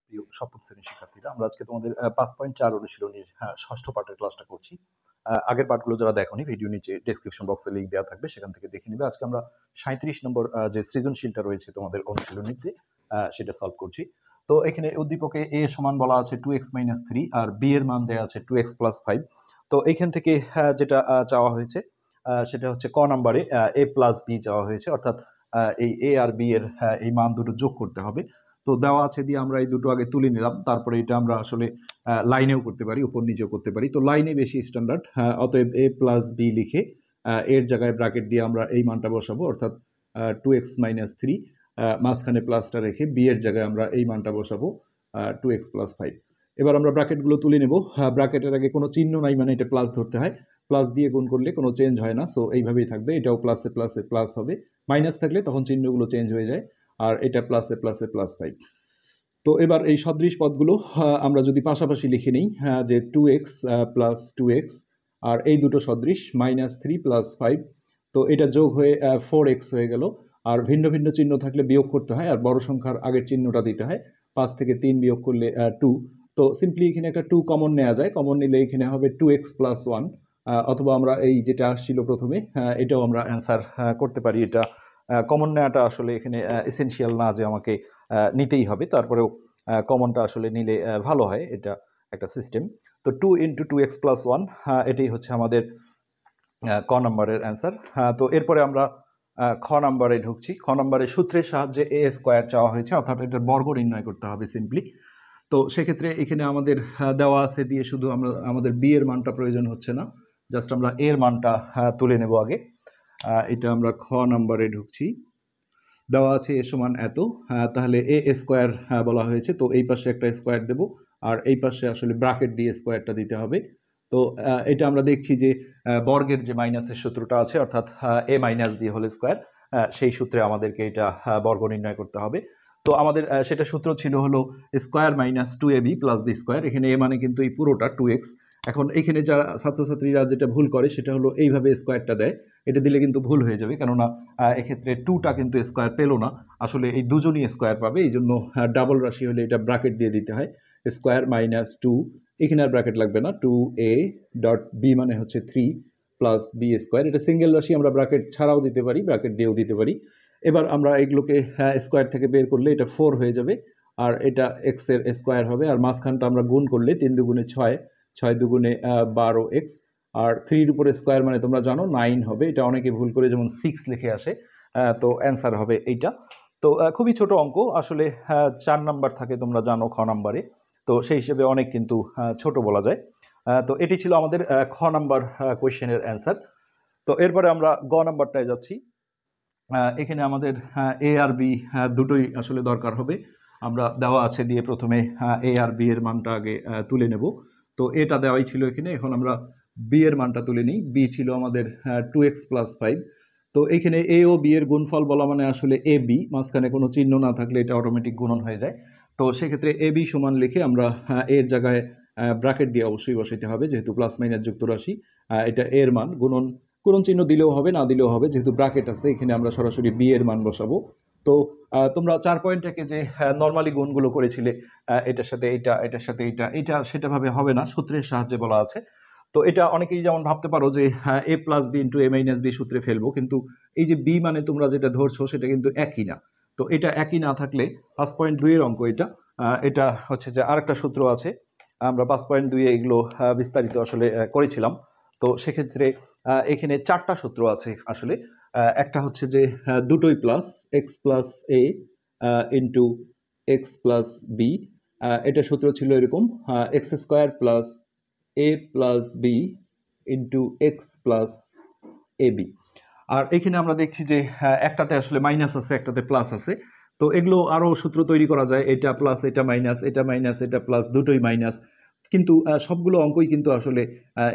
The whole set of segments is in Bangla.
প্রিয় সপ্তম শ্রেণীর শিক্ষার্থীরা, আমরা আজকে তোমাদের 5.4 অনুশীলনীর ষষ্ঠ পাঠের ক্লাসটা করছি। আগের পাঠগুলো যারা দেখোনি, ভিডিও নিচে ডেসক্রিপশন বক্সে লিঙ্ক দেওয়া থাকবে, সেখান থেকে দেখে নিবে। আজকে আমরা 37 নম্বর যে সৃজনশীলটা রয়েছে তোমাদের অনুশীলনীতে, সেটা সলভ করছি। তো এখানে উদ্দীপকে a সমান বলা আছে 2x - 3 আর b এর মান দেওয়া আছে 2x + 5। তো এইখান থেকে যেটা চাওয়া হয়েছে সেটা হচ্ছে ক নাম্বারে a + b চাওয়া হয়েছে, অর্থাৎ এই a আর b এর এই মান দুটো যোগ করতে হবে। তো দেওয়া আছে দিয়ে আমরা এই দুটো আগে তুলে নিলাম, তারপরে এটা আমরা আসলে লাইনেও করতে পারি, উপর নিচেও করতে পারি। তো লাইনে বেশি স্ট্যান্ডার্ড, অতএব a + b লিখে এর জায়গায় ব্র্যাকেট দিয়ে আমরা এই মানটা বসাবো, অর্থাৎ 2x - 3, মাঝখানে প্লাসটা রেখে b এর জায়গায় আমরা এই মানটা বসাবো 2x + 5। এবার আমরা ব্র্যাকেটগুলো তুলে নেব। ব্র্যাকেটের আগে কোনো চিহ্ন নাই, মানে এটা প্লাস ধরতে হয়। প্লাস দিয়ে গুণ করলে কোনো চেঞ্জ হয় না, সো এইভাবেই থাকবে। এটাও প্লাসে প্লাসে প্লাস হবে, মাইনাস থাকলে তখন চিহ্নগুলো চেঞ্জ হয়ে যায়। আর এটা প্লাসে প্লাসে +5। তো এবার এই সদৃশ পদগুলো আমরা যদি পাশাপাশি লিখে নিই, যে 2x + 2x, আর এই দুটো সদৃশ -3 + 5, তো এটা যোগ হয়ে 4x হয়ে গেল। আর ভিন্ন ভিন্ন চিহ্ন থাকলে বিয়োগ করতে হয়, আর বড় সংখ্যার আগের চিহ্নটা দিতে হয়। 5 থেকে 3 বিয়োগ করলে 2। তো সিম্পলি এখানে একটা 2 কমন নেওয়া যায়। কমন নিলে এখানে হবে 2x + 1, অথবা আমরা এই যেটা আসছিল প্রথমে, এটাও আমরা অ্যান্সার করতে পারি। এটা কমন নেওয়াটা আসলে এখানে এসেনশিয়াল না যে আমাকে নিতেই হবে, তারপরেও কমনটা আসলে নিলে ভালো হয়, এটা একটা সিস্টেম। তো 2 × 2x + 1, এটাই হচ্ছে আমাদের ক নম্বরের অ্যান্সার। তো এরপরে আমরা খ নম্বরে ঢুকছি। খ নম্বরে সূত্রের সাহায্যে a² চাওয়া হয়েছে, অর্থাৎ এটার বর্গ নির্ণয় করতে হবে সিম্পলি। তো সেক্ষেত্রে এখানে আমাদের দেওয়া আছে দিয়ে শুধু আমাদের b এর মানটা প্রয়োজন হচ্ছে না, জাস্ট আমরা a এর মানটা তুলে নেব আগে। এটা আমরা খ নম্বরে ঢুকছি। দেওয়া আছে a সমান এত, তাহলে a² বলা হয়েছে, তো এই পাশে একটা স্কোয়ার দেব, আর এই পাশে আসলে ব্র্যাকেট দিয়ে স্কোয়ারটা দিতে হবে। তো এটা আমরা দেখছি যে বর্গের যে মাইনাসের সূত্রটা আছে, অর্থাৎ a - b হোল স্কোয়ার, সেই সূত্রে আমাদেরকে এটা বর্গ নির্ণয় করতে হবে। তো আমাদের সেটা সূত্র ছিল হলো স্কোয়ার - 2ab + b²। এখানে a মানে কিন্তু এই পুরোটা 2x। এখন এখানে যারা ছাত্রছাত্রীরা যেটা ভুল করে সেটা হলো এইভাবে স্কোয়ারটা দেয়। এটা দিলে কিন্তু ভুল হয়ে যাবে, কেননা এক্ষেত্রে 2টা কিন্তু স্কোয়ার পেলো না, আসলে এই দুজনই স্কোয়ার পাবে। এই জন্য ডাবল রাশি হলে এটা ব্র্যাকেট দিয়ে দিতে হয়, স্কোয়ার -2, এখানে আর ব্র্যাকেট লাগবে না, 2a.b মানে হচ্ছে 3 + b²। এটা সিঙ্গেল রাশি, আমরা ব্র্যাকেট ছাড়াও দিতে পারি, ব্র্যাকেট দিয়েও দিতে পারি। এবার আমরা এগুলোকে স্কোয়ার থেকে বের করলে এটা 4 হয়ে যাবে, আর এটা x এর স্কোয়ার হবে। আর মাঝখানটা আমরা গুণ করলে 3 দুগুণে 6, 6 দুগুণে 12x, আর 3-র উপরে স্কোয়ার মানে তোমরা জানো 9 হবে। এটা অনেকে ভুল করে যেমন 6 লিখে আসে, তো অ্যান্সার হবে এইটা। তো খুবই ছোট অঙ্ক আসলে, 4 নাম্বার থাকে তোমরা জানো খ নাম্বারে, তো সেই হিসেবে অনেক কিন্তু ছোট বলা যায়। তো এটি ছিল আমাদের খ নাম্বার কোয়েশ্চেনের অ্যান্সার। তো এরপরে আমরা গ নাম্বারটায় যাচ্ছি। এখানে আমাদের a আর b দুটোই আসলে দরকার হবে। আমরা দেওয়া আছে দিয়ে প্রথমে a আর b এর মানটা আগে তুলে নেব। তো এটা দেওয়াই ছিল এখানে, এখন আমরা b এর মানটা তুলে নিই। b ছিল আমাদের 2x + 5। তো এখানে a ও b এর গুণফল বলা মানে আসলে ab, মাঝখানে কোনো চিহ্ন না থাকলে এটা অটোমেটিক গুণন হয়ে যায়। তো সেক্ষেত্রে ab সমান লিখে আমরা এর জায়গায় ব্র্যাকেট দিয়ে অবশ্যই বসাইতে হবে, যেহেতু প্লাস মাইনাস যুক্ত রাশি। এটা এর মান, গুণন চিহ্ন দিলেও হবে, না দিলেও হবে, যেহেতু ব্র্যাকেট আছে এখানে আমরা সরাসরি b এর মান বসাবো। তো তোমরা 4 পয়েন্টটাকে যে নর্মালি গুণগুলো করেছিলে, এটার সাথে এইটা, এটার সাথে এইটা, এটা সেটাভাবে হবে না, সূত্রের সাহায্যে বলা আছে। তো এটা অনেকেই যেমন ভাবতে পারো যে a + b × a - b সূত্রে ফেলবো, কিন্তু এই যে b মানে তোমরা যেটা ধরছো সেটা কিন্তু একই না। তো এটা একই না থাকলে 5.2 এর অঙ্ক এটা, এটা হচ্ছে যে আরেকটা সূত্র আছে, আমরা 5.2 এ এগুলো বিস্তারিত আসলে করেছিলাম। তো সেক্ষেত্রে এখানে 4টা সূত্র আছে আসলে। একটা হচ্ছে যে দুটোই plus, x + a into x + b। এটা সূত্র ছিল এরকম, x² + a + b into x + ab। আর এখানে আমরা দেখছি যে একটাতে আসলে মাইনাস আছে, একটাতে প্লাস আছে। তো এগুলো আরও সূত্র তৈরি করা যায়, এটা প্লাস, এটা মাইনাস, এটা মাইনাস, এটা প্লাস, দুটোই মাইনাস। কিন্তু সবগুলো অঙ্কই কিন্তু আসলে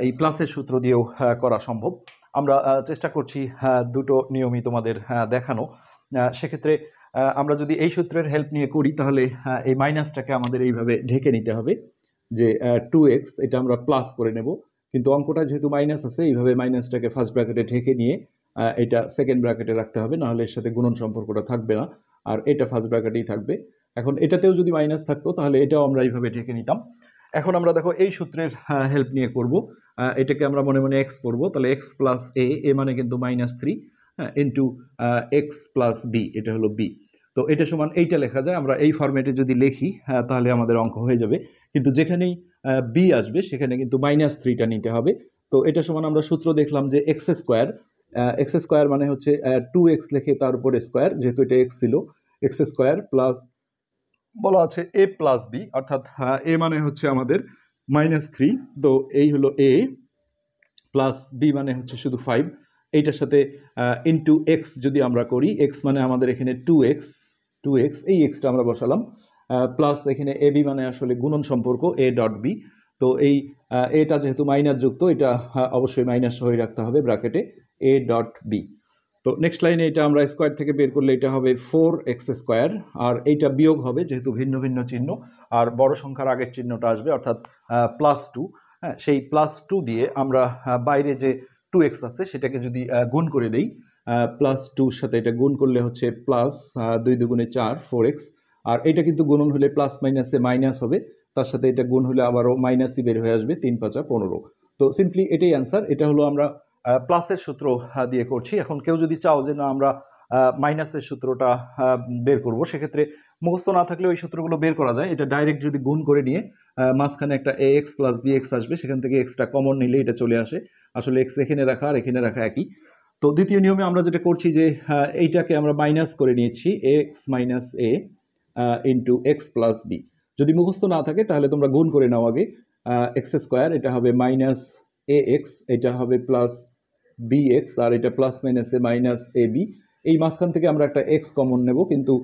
এই প্লাসের সূত্র দিয়েও করা সম্ভব। আমরা চেষ্টা করছি দুটো নিয়মই তোমাদের দেখানো। সেক্ষেত্রে আমরা যদি এই সূত্রের হেল্প নিয়ে করি, তাহলে এই মাইনাসটাকে আমাদের এইভাবে ঢেকে নিতে হবে, যে 2x এটা আমরা প্লাস করে নেব, কিন্তু অঙ্কটা যেহেতু মাইনাস আছে, এইভাবে মাইনাসটাকে ফার্স্ট ব্র্যাকেটে ঢেকে নিয়ে এটা সেকেন্ড ব্র্যাকেটে রাখতে হবে, নাহলে এর সাথে গুণন সম্পর্কটা থাকবে না, আর এটা ফার্স্ট ব্র্যাকেটেই থাকবে। এখন এটাতেও যদি মাইনাস থাকতো তাহলে এটাও আমরা এইভাবে ঢেকে নিতাম। এখন আমরা দেখো এই সূত্রের হেল্প নিয়ে করব। এটাকে আমরা মনে মনে এক্স করবো, তাহলে এক্স প্লাস এ মানে কিন্তু -3 ইন্টু এক্স প্লাস বি, এটা হলো বি। তো এটা সমান এইটা লেখা যায়, আমরা এই ফরম্যাটে যদি লিখি তাহলে আমাদের অঙ্ক হয়ে যাবে। কিন্তু যেখানেই বি আসবে সেখানে কিন্তু -3টা নিতে হবে। তো এটা সমান আমরা সূত্র দেখলাম যে এক্স স্কোয়ার মানে হচ্ছে 2x লিখে তার উপরে স্কোয়ার, যেহেতু এটা এক্স ছিল, এক্স স্কোয়ার প্লাস বলা আছে এ প্লাস বি, অর্থাৎ এ মানে হচ্ছে আমাদের -3, তো এই হলো এ, প্লাস বি মানে হচ্ছে শুধু 5, এইটার সাথে ইন্টু এক্স যদি আমরা করি, এক্স মানে আমাদের এখানে 2x, এই এক্সটা আমরা বসালাম, প্লাস এখানে এ বি মানে আসলে গুণন সম্পর্ক এ ডট বি। তো এই এটা যেহেতু মাইনাস যুক্ত, এটা অবশ্যই মাইনাস হয়ে রাখতে হবে ব্র্যাকেটে, এ ডট বি। তো নেক্সট লাইনে এটা আমরা স্কোয়ার থেকে বের করলে এটা হবে 4x², আর এইটা বিয়োগ হবে যেহেতু ভিন্ন ভিন্ন চিহ্ন, আর বড় সংখ্যার আগের চিহ্নটা আসবে অর্থাৎ +2। হ্যাঁ, সেই +2 দিয়ে আমরা বাইরে যে 2x আছে সেটাকে যদি গুণ করে দেই, +2-র সাথে এটা গুণ করলে হচ্ছে প্লাস 2 দুগুণে 4, 4x, আর এটা কিন্তু গুণন হলে প্লাস মাইনাসে মাইনাস হবে, তার সাথে এটা গুণ হলে আবারও মাইনাসই বের হয়ে আসবে, 3×5 = 15। তো সিম্পলি এটাই অ্যান্সার। এটা হলো আমরা প্লাসের সূত্র দিয়ে করছি। এখন কেউ যদি চাও যে না আমরা মাইনাসের সূত্রটা বের করব, সেক্ষেত্রে মুখস্থ না থাকলে ওই সূত্রগুলো বের করা যায়। এটা ডাইরেক্ট যদি গুণ করে নিয়ে মাঝখানে একটা ax প্লাস bx আসবে, সেখান থেকে এক্সটা কমন নিলে এটা চলে আসে। আসলে এক্স এখানে রাখা আর এখানে রাখা একই। তো দ্বিতীয় নিয়মে আমরা যেটা করছি যে এইটাকে আমরা মাইনাস করে নিয়েছি, এক্স মাইনাস এ ইন্টু এক্স প্লাস বি। যদি মুখস্থ না থাকে তাহলে তোমরা গুণ করে নাও আগে, x², এটা হবে -ax, এটা হবে প্লাস bx, আর এটা প্লাস মাইনাসে -ab। এই মাঝখান থেকে আমরা একটা x কমন নেব, কিন্তু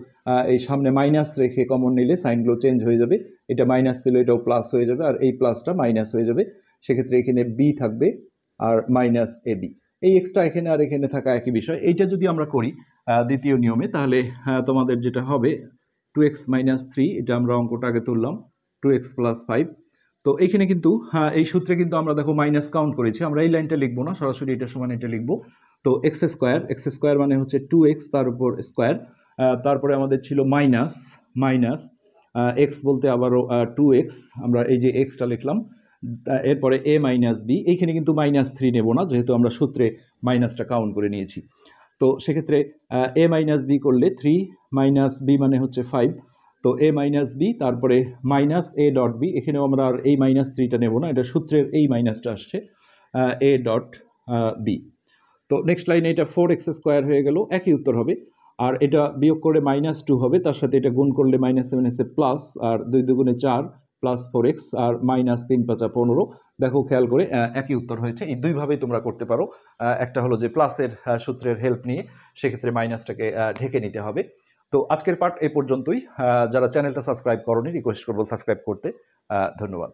এই সামনে মাইনাস রেখে কমন নিলে সাইনগুলো চেঞ্জ হয়ে যাবে, এটা মাইনাস ছিল এটাও প্লাস হয়ে যাবে, আর এই প্লাসটা মাইনাস হয়ে যাবে, সেক্ষেত্রে এখানে b থাকবে আর -ab। এই এক্সটা এখানে আর এখানে থাকা একই বিষয়। এইটা যদি আমরা করি দ্বিতীয় নিয়মে, তাহলে তোমাদের যেটা হবে 2x - 3, এটা আমরা অঙ্কটা আগে তুললাম, 2x + 5। তো এইখানে কিন্তু এই সূত্রে কিন্তু আমরা দেখো মাইনাস কাউন্ট করেছি, আমরা এই লাইনটা লিখবো না, সরাসরি এটা সমান এটা লিখবো। তো x² মানে হচ্ছে 2x তার উপর স্কোয়ার, তারপরে আমাদের ছিল মাইনাস এক্স বলতে আবারও 2x, আমরা এই যে এক্সটা লিখলাম, এরপরে a মাইনাস বি, এইখানে কিন্তু -3 নেব না যেহেতু আমরা সূত্রে মাইনাসটা কাউন্ট করে নিয়েছি। তো সেক্ষেত্রে a মাইনাস বি করলে 3 মাইনাস বি মানে হচ্ছে 5, তো a মাইনাস বি, তারপরে মাইনাস a ডট বি, এখানেও আমরা আর এই -3টা নেব না, এটা সূত্রের এই মাইনাসটা আসছে, a ডট বি। তো নেক্সট লাইনে এটা 4x² হয়ে গেল, একই উত্তর হবে। আর এটা বিয়োগ করে -2 হবে, তার সাথে এটা গুণ করলে -7 প্লাস, আর 2 দুগুণে 4 প্লাস 4x, আর -3×5 = 15। দেখো খেয়াল করে একই উত্তর হয়েছে। এই দুইভাবেই তোমরা করতে পারো। একটা হলো যে প্লাসের সূত্রের হেল্প নিয়ে, সেক্ষেত্রে মাইনাসটাকে ঢেকে নিতে হবে। তো আজকের পার্ট এ পর্যন্তই। যারা চ্যানেলটা সাবস্ক্রাইব করোনি, রিকোয়েস্ট করবো সাবস্ক্রাইব করতে। ধন্যবাদ।